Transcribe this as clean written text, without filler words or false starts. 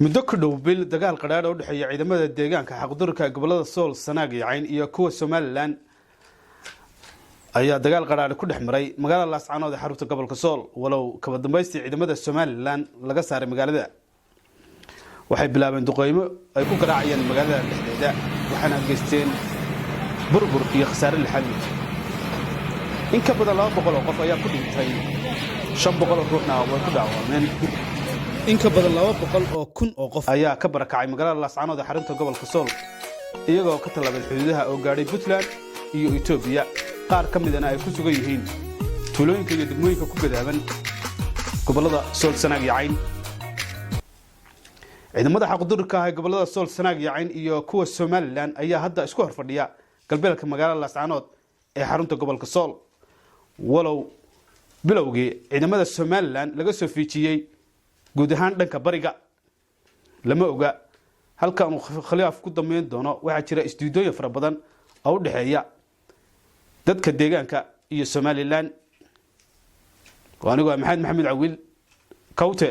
muddo ku dhow bil dagaal qadhaadh oo u dhexeeya ciidamada deegaanka xaqdurka gobolada Sool, Sanaag iyo Cayn iyo kuwa Somaliland ayaa dagaal qadhaadh ku dhex maray magaalada Laascaanood ee xarunta gobolka Sool, walow kaba dambeystii ciidamada Somaliland laga saaray magaalada. waxay bilaabeen duqeymo ay ku garaacayeen magaalada dhexdeeda, waxaana geysteen burbur iyo khasaare lixaad. in ka badan 200 oo qof ayaa ku dhintay, 500 ruuxna way ku dhaawacmeen. in ka badan 200 oo kun oo qof ayaa ka barakacay magaalada Laascaanood ee xarunta gobolka Sool, iyagoo ka talaabay xuduudaha oo gaadhay Puntland iyo Itoobiya. qaar ka midana ay ku sugan yihiin tuulooyinka iyo degmooyinka ku gadaaban gobolada Sool, Sanaag iyo Cayn. ciidamada xaqdurka ah ee gobolada Sool, Sanaag iyo Cayn iyo kuwa Somaliland ayaa hadda isku horfadhiya galbeedka magaalada Laascaanood ee xarunta gobolka Sool, walow bilowgii ciidamada Somaliland laga soo fiijiyay guud ahaan dhanka bariga. lama oga halka uu khilaaf ku dambeyn doono. waxaa jira isdiidooyin fara badan oo u dhaxeeya dadka deegaanka iyo Somaliland. waanigu Maxamed Maxamed Cawiil Kawte.